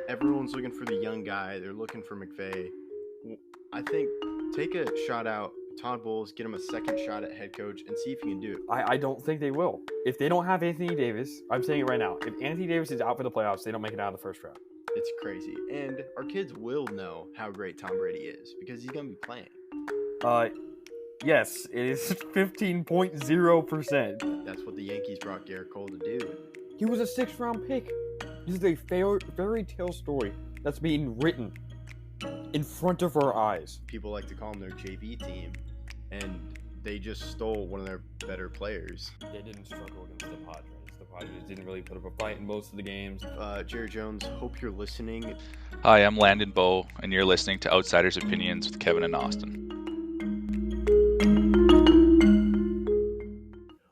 everyone's looking for the young guy. They're looking for McVay. I think take a shot out Todd Bowles, get him a second shot at head coach, and see if he can do it. I don't think they will. If they don't have Anthony Davis, I'm saying it right now. If Anthony Davis is out for the playoffs, they don't make it out of the first round. It's crazy. And our kids will know how great Tom Brady is because he's going to be playing. Yes, it is 15.0%. That's what the Yankees brought Garrett Cole to do. He was a 6th-round pick. This is a fairy tale story that's being written in front of our eyes. People like to call them their JV team, and they just stole one of their better players. They didn't struggle against the Padres. The Padres didn't really put up a fight in most of the games. Jerry Jones, hope you're listening. Hi, I'm Landon Bowe, and you're listening to Outsiders Opinions with Kevin and Austin.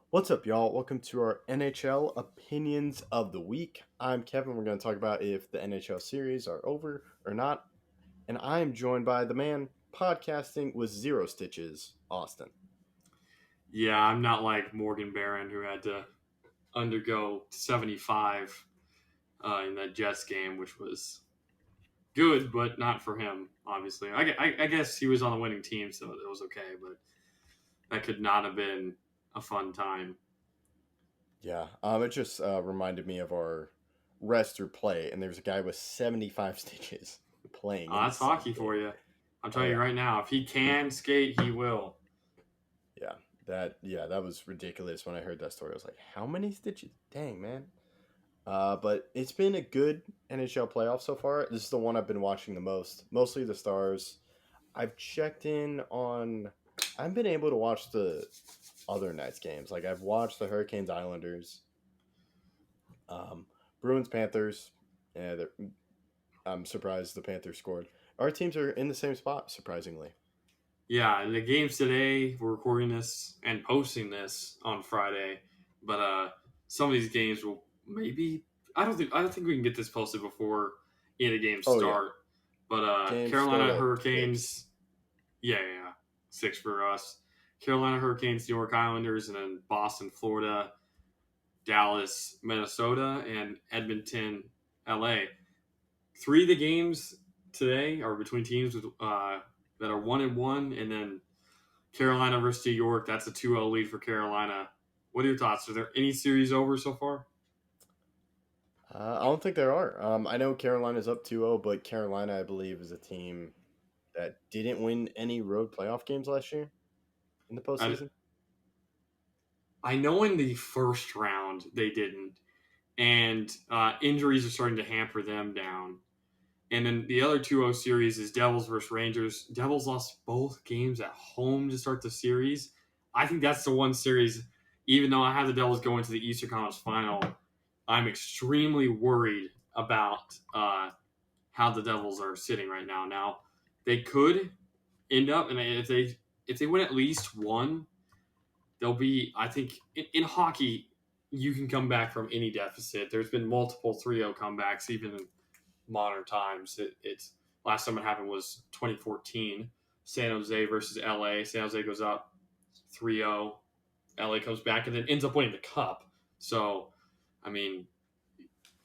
What's up, y'all? Welcome to our NHL Opinions of the Week. I'm Kevin. We're going to talk about if the NHL series are over or not. And I am joined by the man podcasting with 0 stitches, Austin. Yeah, I'm not like Morgan Barron, who had to undergo 75 in that Jets game, which was good, but not for him, obviously. I guess he was on the winning team, so it was okay, but that could not have been a fun time. Yeah, it just reminded me of our rest or play, and there's a guy with 75 stitches playing. That's hockey for you. I'm telling you right now, if he can skate, he will. That was ridiculous when I heard that story. I was like, how many stitches? Dang, man. But it's been a good NHL playoff so far. This is the one I've been watching the most. Mostly the Stars. I've checked in on... I haven't been able to watch the other nights games. Like, I've watched the Hurricanes Islanders. Bruins Panthers. Yeah, I'm surprised the Panthers scored. Our teams are in the same spot, surprisingly. Yeah, and the games today, we're recording this and posting this on Friday, but some of these games will maybe I don't think we can get this posted before any of the games start. Yeah. But Carolina Hurricanes, 6 for us. Carolina Hurricanes, New York Islanders, and then Boston, Florida, Dallas, Minnesota, and Edmonton, LA. 3 of the games today are between teams with that are 1-1, and then Carolina versus New York. That's a 2-0 lead for Carolina. What are your thoughts? Are there any series over so far? I don't think there are. I know Carolina's up 2-0, but Carolina, I believe, is a team that didn't win any road playoff games last year in the postseason. I know in the first round they didn't, and injuries are starting to hamper them down. And then the other 2-0 series is Devils versus Rangers. Devils lost both games at home to start the series. I think that's the one series, even though I have the Devils going to the Eastern Conference Final, I'm extremely worried about how the Devils are sitting right now. Now, they could end up, and if they win at least one, they'll be, I think, in hockey, you can come back from any deficit. There's been multiple 3-0 comebacks, even in modern times. It's last time it happened was 2014, San Jose versus LA. San Jose goes up 3-0, LA comes back and then ends up winning the cup. So, I mean,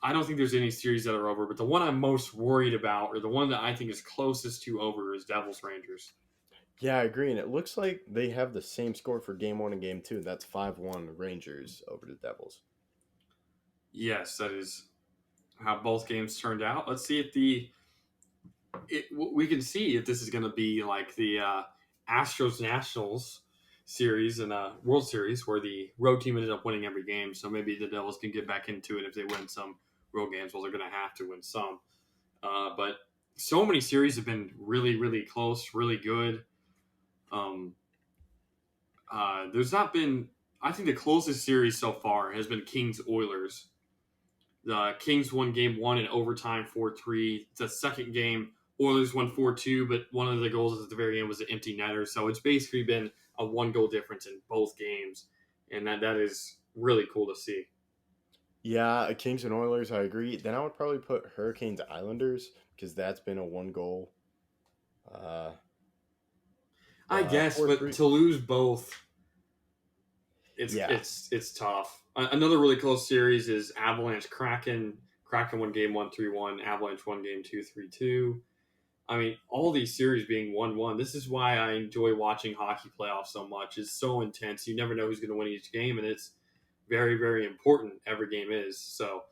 I don't think there's any series that are over, but the one I'm most worried about, or the one that I think is closest to over, is Devils Rangers. Yeah, I agree, and it looks like they have the same score for Game 1 and Game 2. That's 5-1 Rangers over the Devils. Yes, that is how both games turned out. Let's see if we can see if this is going to be like the Astros Nationals series and World Series, where the road team ended up winning every game. So maybe the Devils can get back into it if they win some road games. Well, they're going to have to win some. But so many series have been really, really close, really good. There's not been. I think the closest series so far has been Kings Oilers. The Kings won Game 1 in overtime 4-3. The second game, Oilers won 4-2, but one of the goals at the very end was an empty netter. So it's basically been a 1-goal difference in both games, and that is really cool to see. Yeah, Kings and Oilers, I agree. Then I would probably put Hurricanes Islanders, because that's been a 1-goal. I guess, but to lose both, it's tough. Another really close series is Avalanche Kraken. Kraken won game 1 3-1, Avalanche won game 2 3-2. I mean, all these series being 1-1. This is why I enjoy watching hockey playoffs so much. It's so intense. You never know who's going to win each game, and it's very, very important. Every game is. So,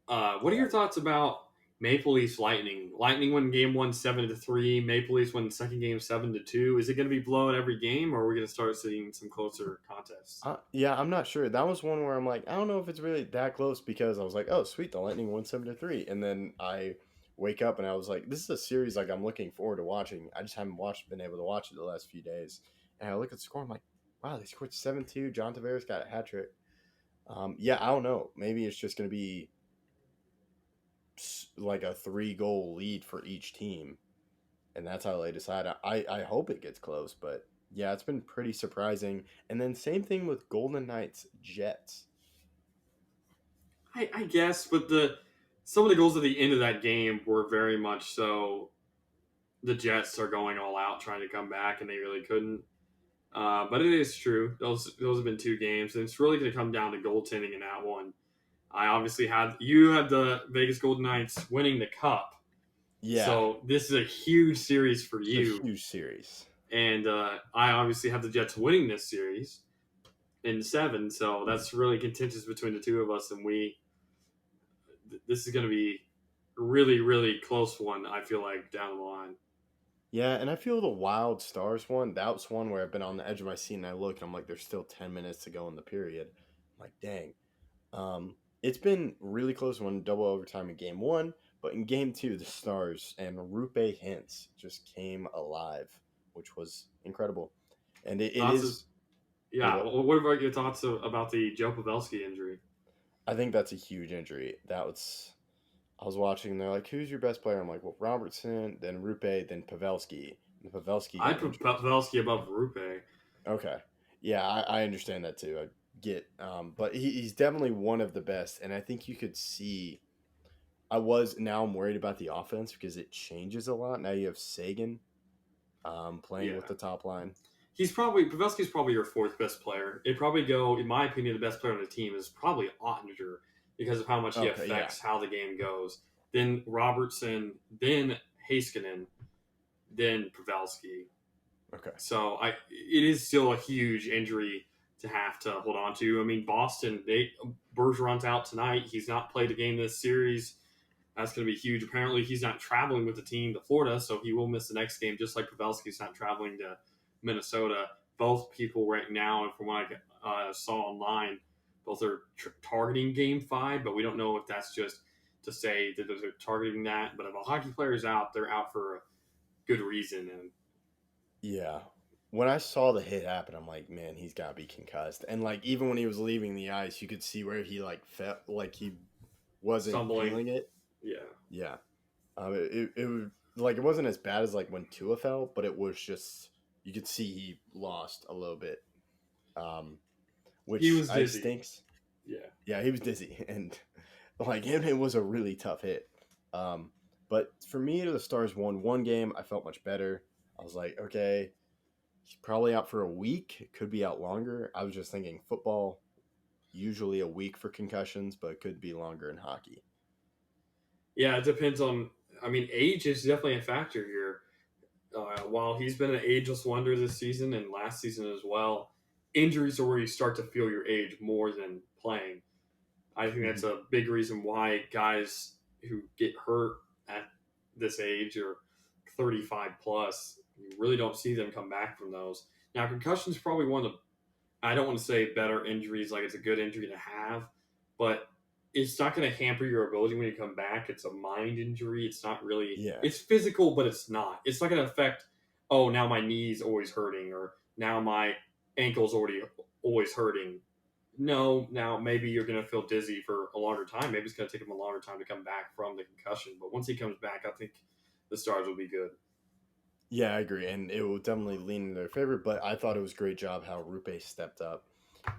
what are your thoughts about Maple Leafs Lightning? Lightning won game 1 7-3. Maple Leafs won the second game 7-2. Is it going to be blown every game, or are we going to start seeing some closer contests? Yeah, I'm not sure. That was one where I'm like, I don't know if it's really that close because I was like, oh, sweet, the Lightning won 7-3, and then I wake up and I was like, this is a series like I'm looking forward to watching. I just haven't been able to watch it the last few days, and I look at the score, I'm like, wow, they scored 7-2. John Tavares got a hat trick. Yeah, I don't know. Maybe it's just gonna be like a 3-goal lead for each team, and that's how they decide. I hope it gets close, but yeah, it's been pretty surprising. And then same thing with Golden Knights Jets. I guess, but some of the goals at the end of that game were very much so the Jets are going all out trying to come back, and they really couldn't. But it is true; those have been 2 games, and it's really going to come down to goaltending in that one. I obviously had the Vegas Golden Knights winning the cup, Yeah, so this is a huge series for it's a you. huge series. And I obviously have the Jets winning this series in 7, so that's really contentious between the two of us, and this is going to be a really, really close one, I feel like, down the line. Yeah, and I feel the Wild Stars one, that was one where I've been on the edge of my seat and I look and I'm like, there's still 10 minutes to go in the period. I'm like, dang. It's been really close one, double overtime in game 1, but in game 2, the Stars and Rupe Hintz just came alive, which was incredible. And it Thoughts is. yeah, what about your thoughts about the Joe Pavelski injury? I think that's a huge injury. I was watching and they're like, who's your best player? I'm like, well, Robertson, then Rupe, then Pavelski. And Pavelski I got put injured. Pavelski above Rupe. Okay. Yeah, I understand that too. I get, but he's definitely one of the best. And I think you could see, now I'm worried about the offense because it changes a lot. Now you have Sagan playing with Yeah. the top line. Pavelski's probably your 4th best player. It'd probably go, in my opinion, the best player on the team is probably Ottinger because of how much he Okay, affects how the game goes. Then Robertson, then Heiskanen, then Pavelski. Okay. So it is still a huge injury to have to hold on to. I mean, Boston, Bergeron's out tonight. He's not played a game this series. That's going to be huge. Apparently, he's not traveling with the team to Florida, so he will miss the next game, just like Pavelski's not traveling to Minnesota. Both people right now, and from what I saw online, both are targeting Game 5, but we don't know if that's just to say that they're targeting that. But if a hockey player is out, they're out for a good reason. And Yeah. When I saw the hit happen, I'm like, man, he's got to be concussed. And like, even when he was leaving the ice, you could see where he like felt like he wasn't Stumbling. feeling it. yeah. Yeah. It was like, it wasn't as bad as like when Tua fell, but it was just, you could see he lost a little bit. Which He was dizzy. stinks. Yeah. Yeah, he was dizzy. And like, it was a really tough hit. But for me, the Stars won one game. I felt much better. I was like, okay, he's probably out for a week. It could be out longer. I was just thinking football, usually a week for concussions, but it could be longer in hockey. Yeah, it depends on. I mean, age is definitely a factor here. While he's been an ageless wonder this season and last season as well, injuries are where you start to feel your age more than playing. I think that's a big reason why guys who get hurt at this age or 35 plus, you really don't see them come back from those. Now, concussion is probably one of the, I don't want to say better injuries, like it's a good injury to have, but it's not going to hamper your ability when you come back. It's a mind injury. It's not really, it's physical, but it's not. It's not going to affect, oh, now my knee's always hurting or now my ankle's always hurting. No, now maybe you're going to feel dizzy for a longer time. Maybe it's going to take him a longer time to come back from the concussion. But once he comes back, I think the Stars will be good. Yeah, I agree. And it will definitely lean in their favor. But I thought it was a great job how Rupe stepped up.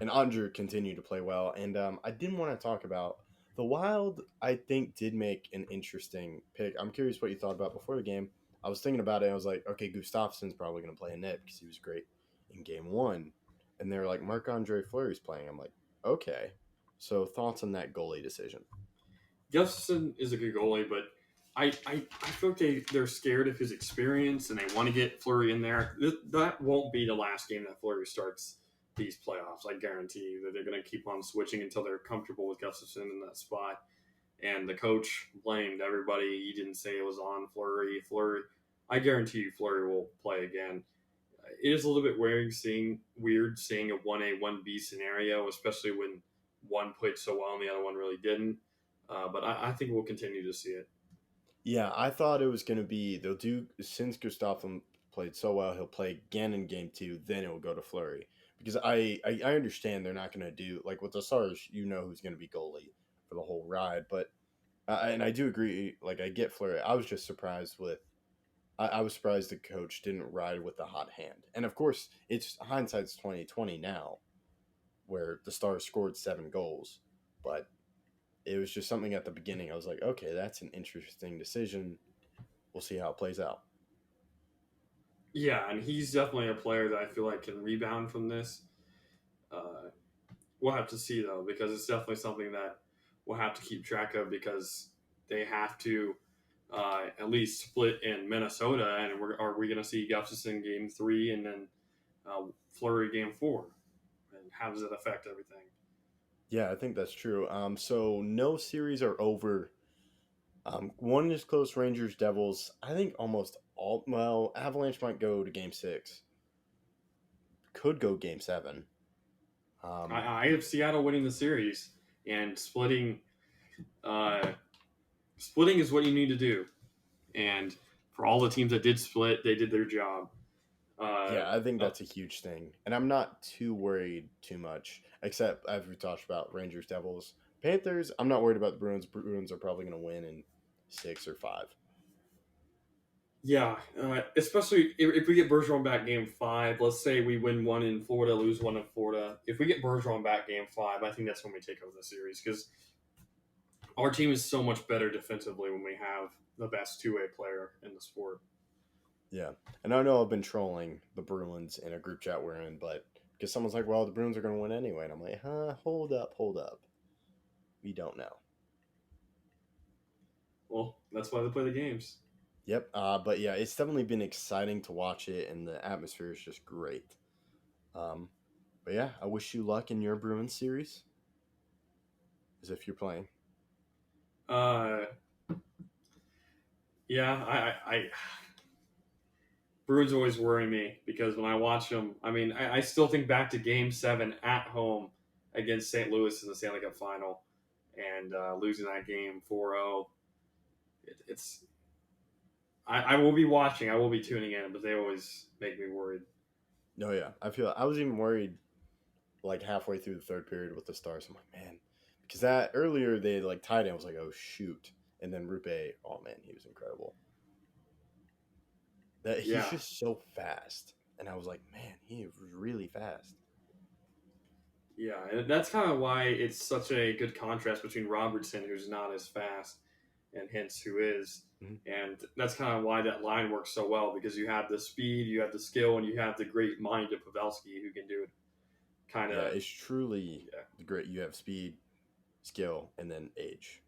And Andrew continued to play well. And I didn't want to talk about the Wild, I think, did make an interesting pick. I'm curious what you thought about before the game. I was thinking about it. And I was like, okay, Gustafsson's probably going to play in net because he was great in game 1. And they're like, Marc-Andre Fleury's playing. I'm like, okay. So thoughts on that goalie decision? Gustafson is a good goalie, but I feel like they're scared of his experience and they want to get Fleury in there. That won't be the last game that Fleury starts these playoffs. I guarantee you that they're going to keep on switching until they're comfortable with Gustafson in that spot. And the coach blamed everybody. He didn't say it was on Fleury. I guarantee you Fleury will play again. It is a little bit weird seeing a 1A, 1B scenario, especially when one played so well and the other one really didn't. But I think we'll continue to see it. Yeah, I thought it was going to be they'll do since Gustafsson played so well, he'll play again in game two, then it will go to Flurry. Because I understand they're not going to do like with the Stars, you know who's going to be goalie for the whole ride. But and I do agree, like I get Flurry. I was just surprised with I was surprised the coach didn't ride with the hot hand. And of course, it's hindsight's 2020 now, where the Stars scored 7 goals, but it was just something at the beginning. I was like, okay, that's an interesting decision. We'll see how it plays out. Yeah, and he's definitely a player that I feel like can rebound from this. Uh, we'll have to see though, because it's definitely something that we'll have to keep track of because they have to at least split in Minnesota, and are we going to see Gustafson game 3 and then Fleury game 4? And how does it affect everything? Yeah, I think that's true. So no series are over. One is close, Rangers, Devils. I think almost all. Well, Avalanche might go to Game 6. Could go Game 7. I have Seattle winning the series and splitting. Splitting is what you need to do, and for all the teams that did split, they did their job. Yeah, I think that's a huge thing, and I'm not too worried too much. Except as we talked about Rangers, Devils, Panthers. I'm not worried about the Bruins. Bruins are probably going to win in 6 or 5. Yeah, especially if we get Bergeron back game 5. Let's say we win one in Florida, lose one in Florida. If we get Bergeron back game 5, I think that's when we take over the series because our team is so much better defensively when we have the best two-way player in the sport. Yeah, and I know I've been trolling the Bruins in a group chat we're in, but because someone's like, "Well, the Bruins are going to win anyway," and I'm like, "Huh? Hold up. We don't know." Well, that's why they play the games. Yep. But yeah, it's definitely been exciting to watch it, and the atmosphere is just great. Um, but yeah, I wish you luck in your Bruins series, as if you're playing. Uh, yeah, I Bruins always worry me because when I watch them, I mean, I still think back to Game 7 at home against St. Louis in the Stanley Cup Final and losing that game 4-0. It's I will be watching. I will be tuning in, but they always make me worried. No, yeah, I was even worried like halfway through the third period with the Stars. I'm like, man, because that earlier they like tied it. I was like, oh shoot, and then Rupe, oh man, he was incredible. That he's Yeah, just so fast, and I was like, man, he was really fast. yeah, and that's kind of why it's such a good contrast between Robertson, who's not as fast, and Hintz, who is. Mm-hmm. And that's kind of why that line works so well because you have the speed, you have the skill, and you have the great mind of Pavelski who can do it. Kind Yeah, of, it's truly yeah, great. You have speed, skill, and then age.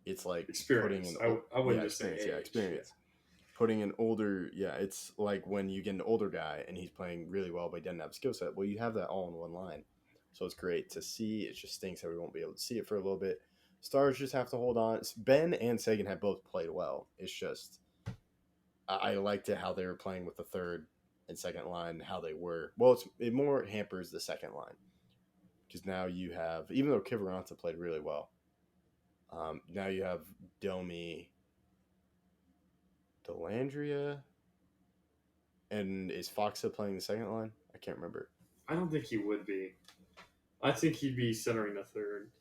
It's like putting experience. an I wouldn't just say experience. age. Yeah, experience. Putting an older, yeah, it's like when you get an older guy and he's playing really well, but he doesn't have a skill set. Well, you have that all in one line, so it's great to see. It just stinks that we won't be able to see it for a little bit. Stars just have to hold on. Ben and Sagan have both played well. It's just I liked it how they were playing with the third and second line, how they were. Well, it more hampers the second line because now you have, even though Kivaranta played really well, now you have Domi, Delandria, and is Foxa playing the second line? I can't remember. I don't think he would be. I think he'd be centering the third.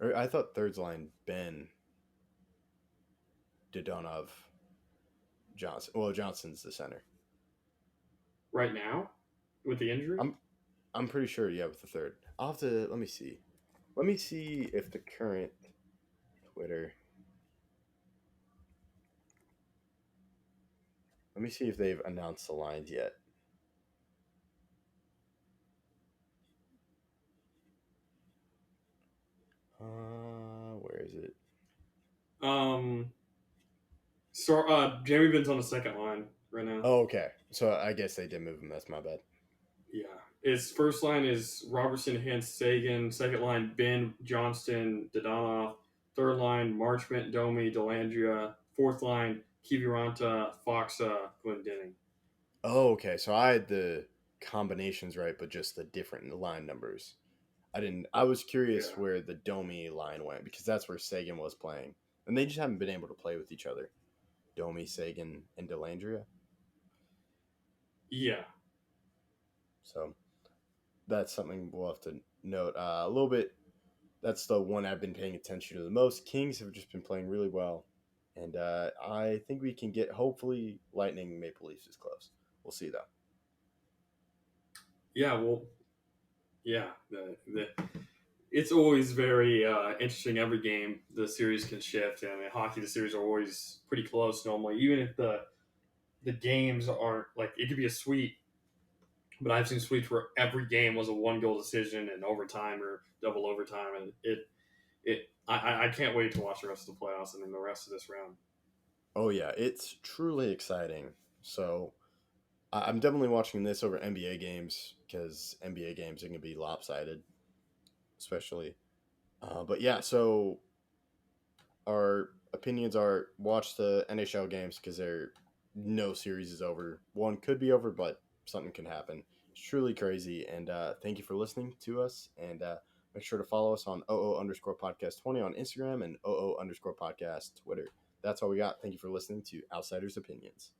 Or I thought third line Ben, Dodonov, Johnson. Well, Johnson's the center. Right now, with the injury? I'm pretty sure. Yeah, with the third. I'll have to let me see. Let me see if the current Twitter. Let me see if they've announced the lines yet. is it? Jamie Ben's on the second line right now. Oh, okay. So I guess they did move him. That's my bad. Yeah. His first line is Robertson, Hintz, Sagan. Second line, Ben, Johnston, Dodonov. Third line, Marchment, Domi, Delandria. Fourth line, Kiviranta, Foxa, Glendening. Oh, okay. So I had the combinations right, but just the different line numbers. I didn't. I was curious Yeah. where the Domi line went because that's where Sagan was playing, and they just haven't been able to play with each other. Domi, Sagan, and Delandria. Yeah. So that's something we'll have to note a little bit. That's the one I've been paying attention to the most. Kings have just been playing really well, and I think we can get hopefully Lightning Maple Leafs is close. We'll see though. Yeah, well, yeah. It's always very interesting. Every game, the series can shift. And in hockey, the series are always pretty close normally. Even if the games aren't, like, it could be a sweep, but I've seen sweeps where every game was a 1-goal decision in overtime or double overtime. And I can't wait to watch the rest of the playoffs and then the rest of this round. Oh yeah, it's truly exciting. So I'm definitely watching this over NBA games because NBA games are going to be lopsided, especially. But yeah, so our opinions are watch the NHL games because no series is over. One could be over, but something can happen. It's truly crazy. And thank you for listening to us. And make sure to follow us on OO_podcast20 on Instagram and OO_podcast Twitter. That's all we got. Thank you for listening to Outsiders Opinions.